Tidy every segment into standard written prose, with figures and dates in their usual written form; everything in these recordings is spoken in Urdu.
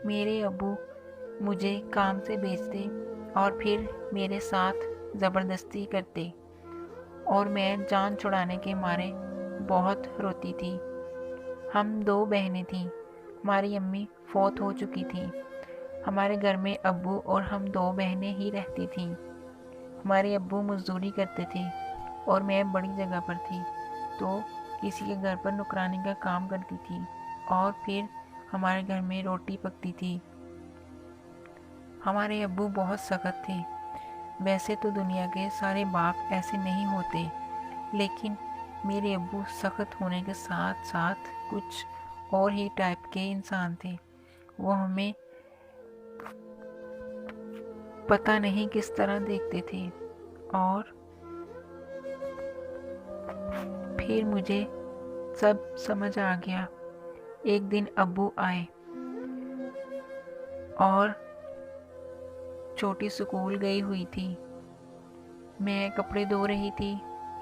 میرے ابو مجھے کام سے بھیجتے اور پھر میرے ساتھ زبردستی کرتے اور میں جان چھڑانے کے مارے بہت روتی تھی۔ ہم 2 بہنیں تھیں۔ ہماری امی فوت ہو چکی تھیں۔ ہمارے گھر میں ابو اور ہم 2 بہنیں ہی رہتی تھیں۔ ہمارے ابو مزدوری کرتے تھے اور میں بڑی جگہ پر تھی تو کسی کے گھر پر نوکرانی کا کام کرتی تھی اور پھر ہمارے گھر میں روٹی پکتی تھی۔ ہمارے ابو بہت سخت تھے۔ ویسے تو دنیا کے سارے باپ ایسے نہیں ہوتے، لیکن میرے ابو سخت ہونے کے ساتھ ساتھ کچھ اور ہی ٹائپ کے انسان تھے۔ وہ ہمیں پتہ نہیں کس طرح دیکھتے تھے۔ اور پھر مجھے سب سمجھ آ گیا۔ ایک دن ابو آئے اور چھوٹی اسکول گئی ہوئی تھی۔ میں کپڑے دھو رہی تھی۔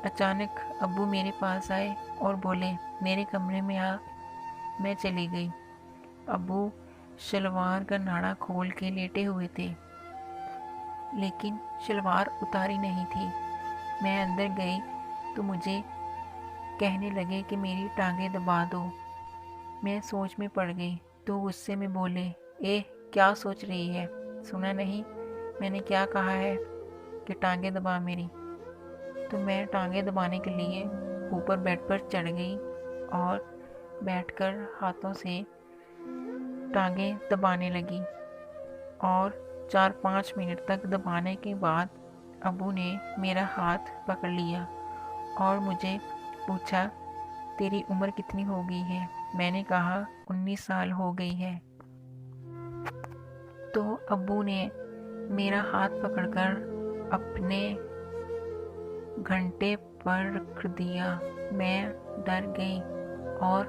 اچانک ابو میرے پاس آئے اور بولے، میرے کمرے میں آ۔ میں چلی گئی۔ ابو شلوار کا ناڑا کھول کے لیٹے ہوئے تھے، لیکن شلوار اتاری نہیں تھی۔ میں اندر گئی تو مجھے کہنے لگے کہ میری ٹانگیں دبا دو۔ میں سوچ میں پڑ گئی تو غصے میں بولے، کیا سوچ رہی ہے؟ سنا نہیں میں نے کیا کہا ہے کہ ٹانگیں دبا میری؟ تو میں ٹانگیں دبانے کے لیے اوپر بیڈ پر چڑھ گئی اور بیٹھ کر ہاتھوں سے ٹانگیں دبانے لگی اور 4-5 منٹ تک دبانے کے بعد ابو نے میرا ہاتھ پکڑ لیا اور مجھے پوچھا، تیری عمر کتنی ہو گئی ہے؟ میں نے کہا 19 سال ہو گئی ہے۔ تو ابو نے میرا ہاتھ پکڑ کر اپنے گھنٹے پر رکھ دیا۔ میں ڈر گئی اور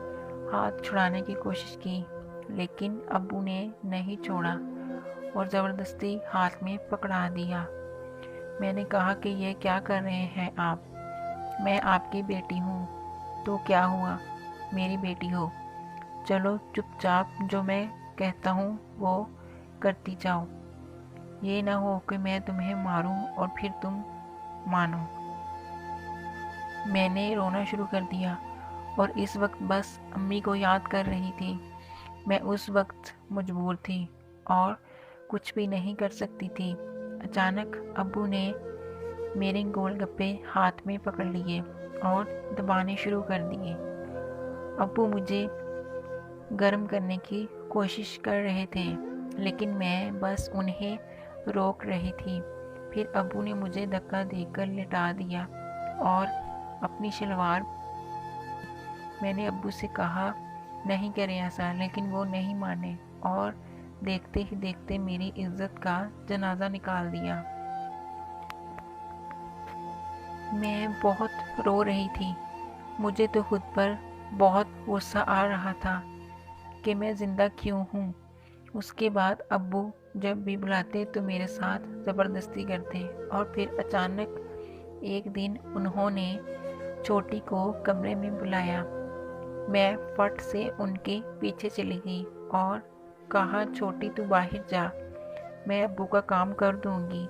ہاتھ چھڑانے کی کوشش کی، لیکن ابو نے نہیں چھوڑا اور زبردستی ہاتھ میں پکڑا دیا۔ میں نے کہا کہ یہ کیا کر رہے ہیں آپ؟ میں آپ کی بیٹی ہوں۔ تو کیا ہوا؟ میری بیٹی ہو، چلو چپ چاپ جو میں کہتا ہوں وہ کرتی جاؤ۔ یہ نہ ہو کہ میں تمہیں ماروں اور پھر تم مانو۔ میں نے رونا شروع کر دیا اور اس وقت بس امی کو یاد کر رہی تھی۔ میں اس وقت مجبور تھی اور کچھ بھی نہیں کر سکتی تھی۔ اچانک ابو نے میرے گول گپے ہاتھ میں پکڑ لیے اور دبانے شروع کر دیے۔ ابو مجھے گرم کرنے کی کوشش کر رہے تھے، لیکن میں بس انہیں روک رہی تھی۔ پھر ابو نے مجھے دھکا دے کر لٹا دیا اور اپنی شلوار، میں نے ابو سے کہا نہیں کریں ایسا، لیکن وہ نہیں مانے اور دیکھتے ہی دیکھتے میری عزت کا جنازہ نکال دیا۔ میں بہت رو رہی تھی۔ مجھے تو خود پر بہت غصہ آ رہا تھا کہ میں زندہ کیوں ہوں۔ اس کے بعد ابو جب بھی بلاتے تو میرے ساتھ زبردستی کرتے اور پھر اچانک ایک دن انہوں نے چھوٹی کو کمرے میں بلایا۔ میں فٹ سے ان کے پیچھے چلی گئی اور کہا، چھوٹی تو باہر جا، میں ابو کا کام کر دوں گی۔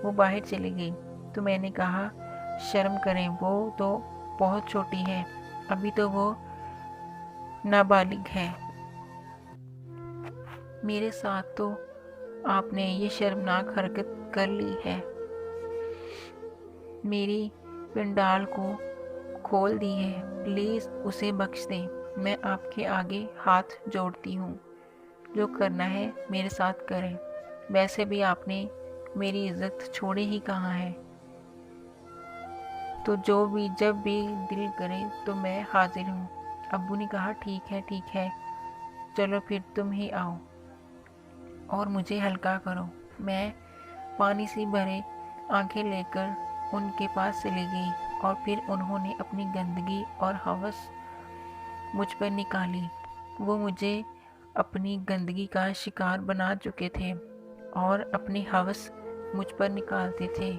وہ باہر چلی گئی تو میں نے کہا، شرم کریں، وہ تو بہت چھوٹی ہے، ابھی تو وہ نابالغ ہے۔ میرے ساتھ تو آپ نے یہ شرمناک حرکت کر لی ہے۔ میری پنڈال کو کھول دی ہے، پلیز اسے بخش دیں۔ میں آپ کے آگے ہاتھ جوڑتی ہوں، جو کرنا ہے میرے ساتھ کریں۔ ویسے بھی آپ نے میری عزت چھوڑی ہی کہاں ہے، تو جب بھی دل کرے تو میں حاضر ہوں۔ ابو نے کہا، ٹھیک ہے، چلو پھر تم ہی آؤ اور مجھے ہلکا کرو۔ میں پانی سے بھرے آنکھیں لے کر ان کے پاس چلی گئی اور پھر انہوں نے اپنی گندگی اور ہوس مجھ پر نکالی۔ وہ مجھے اپنی گندگی کا شکار بنا چکے تھے اور اپنی ہوس مجھ پر نکالتے تھے۔